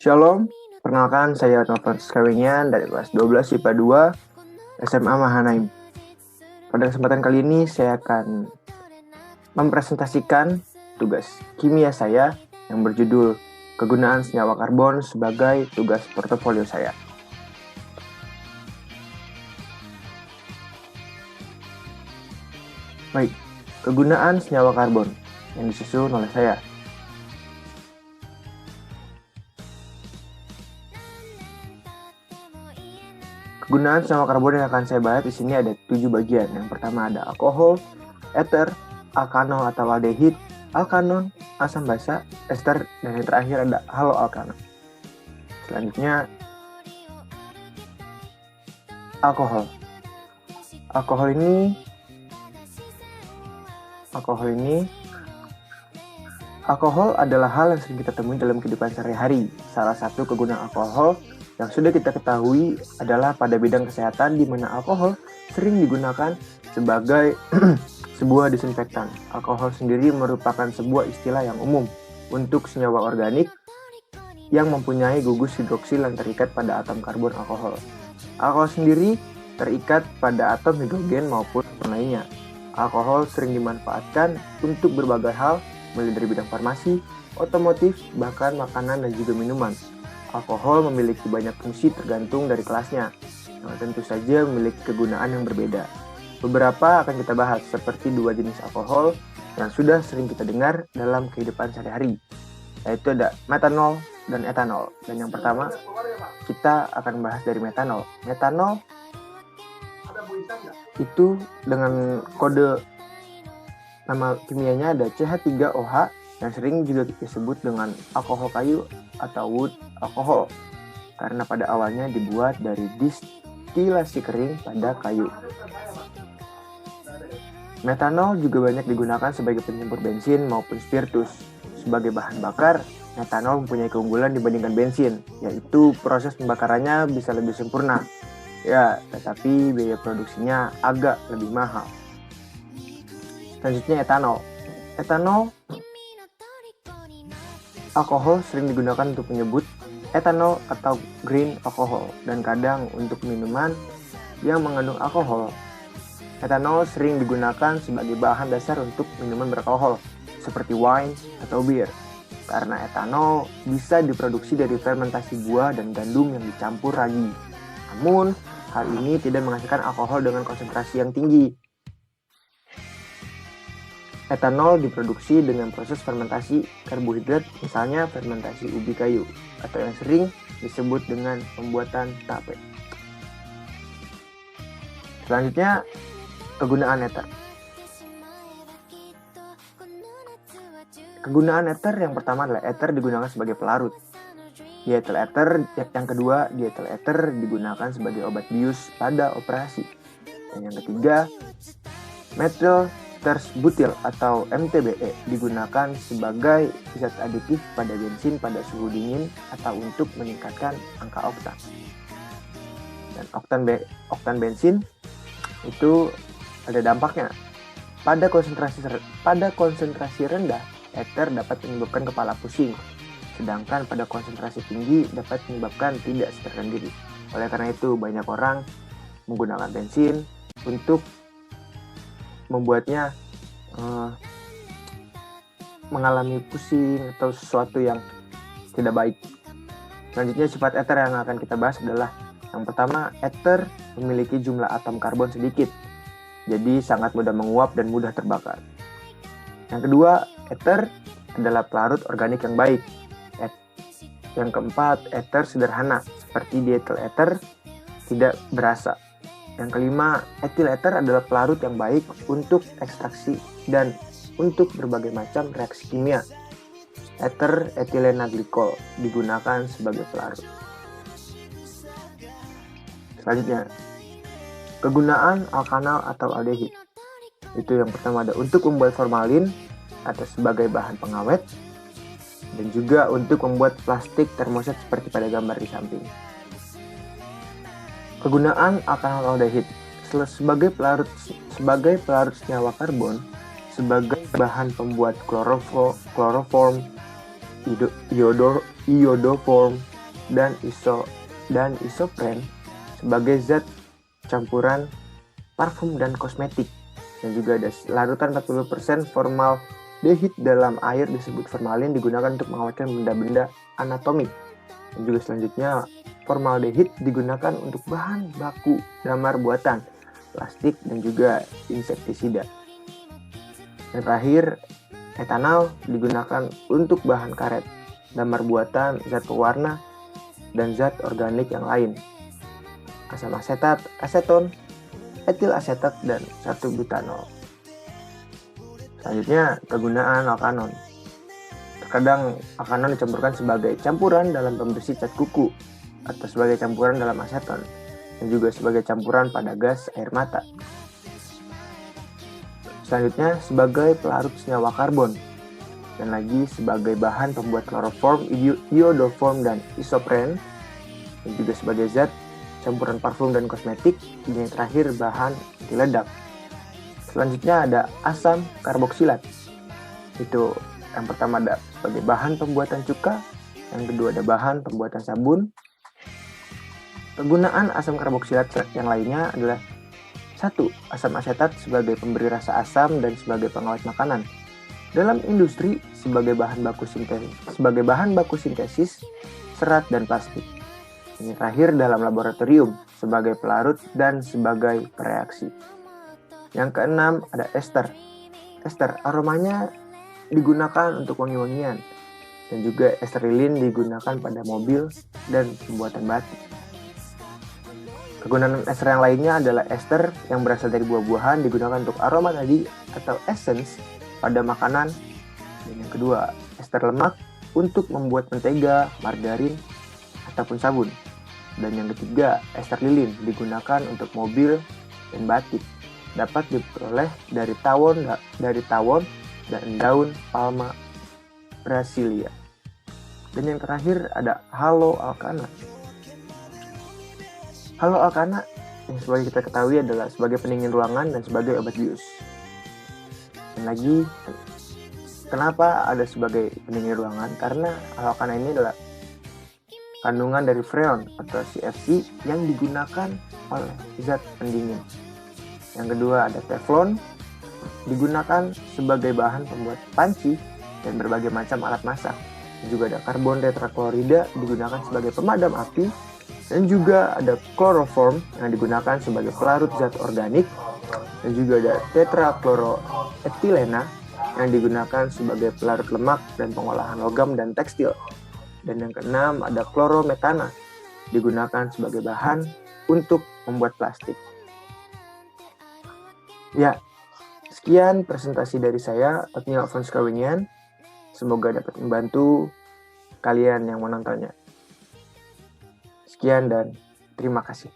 Shalom, perkenalkan saya Novan Skawinyan dari kelas 12 IPA 2 SMA Mahanaim. Pada kesempatan kali ini saya akan mempresentasikan tugas kimia saya yang berjudul kegunaan senyawa karbon sebagai tugas portofolio saya. Baik, kegunaan senyawa karbon yang disusun oleh saya. Kegunaan senyawa karbon yang akan saya bahas di sini ada 7 bagian. Yang pertama ada alkohol, ether, alkanol atau aldehid, alkanon, asam basa, ester, dan yang terakhir ada haloalkano. Selanjutnya alkohol. Alkohol adalah hal yang sering kita temui dalam kehidupan sehari-hari. Salah satu kegunaan alkohol yang sudah kita ketahui adalah pada bidang kesehatan, di mana alkohol sering digunakan sebagai sebuah disinfektan. Alkohol sendiri merupakan sebuah istilah yang umum untuk senyawa organik yang mempunyai gugus hidroksil yang terikat pada atom karbon alkohol. Alkohol sendiri terikat pada atom hidrogen maupun lainnya. Alkohol sering dimanfaatkan untuk berbagai hal, mulai dari bidang farmasi, otomotif, bahkan makanan dan juga minuman. Alkohol memiliki banyak fungsi tergantung dari kelasnya, yang tentu saja memiliki kegunaan yang berbeda. Beberapa akan kita bahas, seperti 2 jenis alkohol yang sudah sering kita dengar dalam kehidupan sehari-hari, yaitu ada metanol dan etanol. Dan yang pertama, kita akan bahas dari metanol. Metanol itu dengan kode nama kimianya ada CH3OH, yang sering juga disebut dengan alkohol kayu atau wood alkohol, karena pada awalnya dibuat dari distilasi kering pada kayu. Metanol juga banyak digunakan sebagai penyembur bensin maupun spiritus. Sebagai bahan bakar, metanol mempunyai keunggulan dibandingkan bensin, yaitu proses pembakarannya bisa lebih sempurna. Ya, tetapi biaya produksinya agak lebih mahal. Selanjutnya etanol. Alkohol sering digunakan untuk menyebut etanol atau green alcohol, dan kadang untuk minuman yang mengandung alkohol. Etanol sering digunakan sebagai bahan dasar untuk minuman beralkohol, seperti wine atau bir, karena etanol bisa diproduksi dari fermentasi buah dan gandum yang dicampur ragi. Namun, hal ini tidak menghasilkan alkohol dengan konsentrasi yang tinggi. Etanol diproduksi dengan proses fermentasi karbohidrat, misalnya fermentasi ubi kayu, atau yang sering disebut dengan pembuatan tape. Selanjutnya, kegunaan ether. Kegunaan ether yang pertama adalah ether digunakan sebagai pelarut. Dietil ether, yang kedua, dietil ether digunakan sebagai obat bius pada operasi. Dan yang ketiga, methyl tersbutil atau MTBE digunakan sebagai zat aditif pada bensin pada suhu dingin atau untuk meningkatkan angka oktan. Dan oktan bensin itu ada dampaknya. Pada konsentrasi rendah, ether dapat menyebabkan kepala pusing, sedangkan pada konsentrasi tinggi dapat menyebabkan tidak sadarkan diri. Oleh karena itu, banyak orang menggunakan bensin untuk membuatnya mengalami pusing atau sesuatu yang tidak baik. Selanjutnya, sifat ether yang akan kita bahas adalah yang pertama, ether memiliki jumlah atom karbon sedikit, jadi sangat mudah menguap dan mudah terbakar. Yang kedua, ether adalah pelarut organik yang baik. Yang keempat, ether sederhana, seperti dietil ether, tidak berasa. Yang kelima, etil ether adalah pelarut yang baik untuk ekstraksi dan untuk berbagai macam reaksi kimia. Ether etilena glikol digunakan sebagai pelarut. Selanjutnya, kegunaan alkanal atau aldehid. Itu yang pertama ada untuk membuat formalin atau sebagai bahan pengawet, dan juga untuk membuat plastik termoset seperti pada gambar di samping. Kegunaan alkanal aldehid sebagai pelarut senyawa karbon, sebagai bahan pembuat kloroform, iodoform, dan isopren sebagai zat campuran parfum dan kosmetik. Dan juga ada larutan 40% formaldehid dalam air disebut formalin digunakan untuk mengawetkan benda-benda anatomik. Dan juga selanjutnya formaldehid digunakan untuk bahan baku damar buatan, plastik dan juga insektisida. Dan terakhir, etanol digunakan untuk bahan karet, damar buatan, zat pewarna, dan zat organik yang lain. Asam asetat, aseton, etil asetat, dan 1-butanol. Selanjutnya, kegunaan alkanon. Terkadang alkanon dicampurkan sebagai campuran dalam pembersih cat kuku, atau sebagai campuran dalam aseton, dan juga sebagai campuran pada gas air mata. Selanjutnya, sebagai pelarut senyawa karbon, dan lagi sebagai bahan pembuat kloroform, iodoform, dan isopren, dan juga sebagai zat campuran parfum dan kosmetik, dan yang terakhir bahan anti ledak. Selanjutnya ada asam karboksilat. Itu yang pertama ada sebagai bahan pembuatan cuka, yang kedua ada bahan pembuatan sabun. Kegunaan asam karboksilat yang lainnya adalah 1. Asam asetat sebagai pemberi rasa asam dan sebagai pengawet makanan. Dalam industri sebagai bahan baku sintesis serat dan plastik. Ini terakhir dalam laboratorium sebagai pelarut dan sebagai pereaksi. Yang keenam ada ester. Ester aromanya digunakan untuk wangi-wangian dan juga ester lilin digunakan pada mobil dan pembuatan batik. Kegunaan ester yang lainnya adalah ester yang berasal dari buah-buahan digunakan untuk aroma tadi atau essence pada makanan. Dan yang kedua, ester lemak untuk membuat mentega, margarin, ataupun sabun. Dan yang ketiga, ester lilin digunakan untuk mobil dan batik. Dapat diperoleh dari tawon dan daun palma brasilia. Dan yang terakhir ada haloalkana. Haloalkana yang sebagai kita ketahui adalah sebagai pendingin ruangan dan sebagai obat bius. Dan lagi, kenapa ada sebagai pendingin ruangan? Karena haloalkana ini adalah kandungan dari freon atau CFC yang digunakan oleh zat pendingin. Yang kedua ada teflon, digunakan sebagai bahan pembuat panci dan berbagai macam alat masak. Dan juga ada karbon tetraklorida digunakan sebagai pemadam api. Dan juga ada kloroform yang digunakan sebagai pelarut zat organik. Dan juga ada tetrakloroetilena yang digunakan sebagai pelarut lemak dan pengolahan logam dan tekstil. Dan yang keenam ada klorometana, digunakan sebagai bahan untuk membuat plastik. Ya, sekian presentasi dari saya, Othniel Alphonse Kawinian. Semoga dapat membantu kalian yang menontonnya. Sekian dan terima kasih.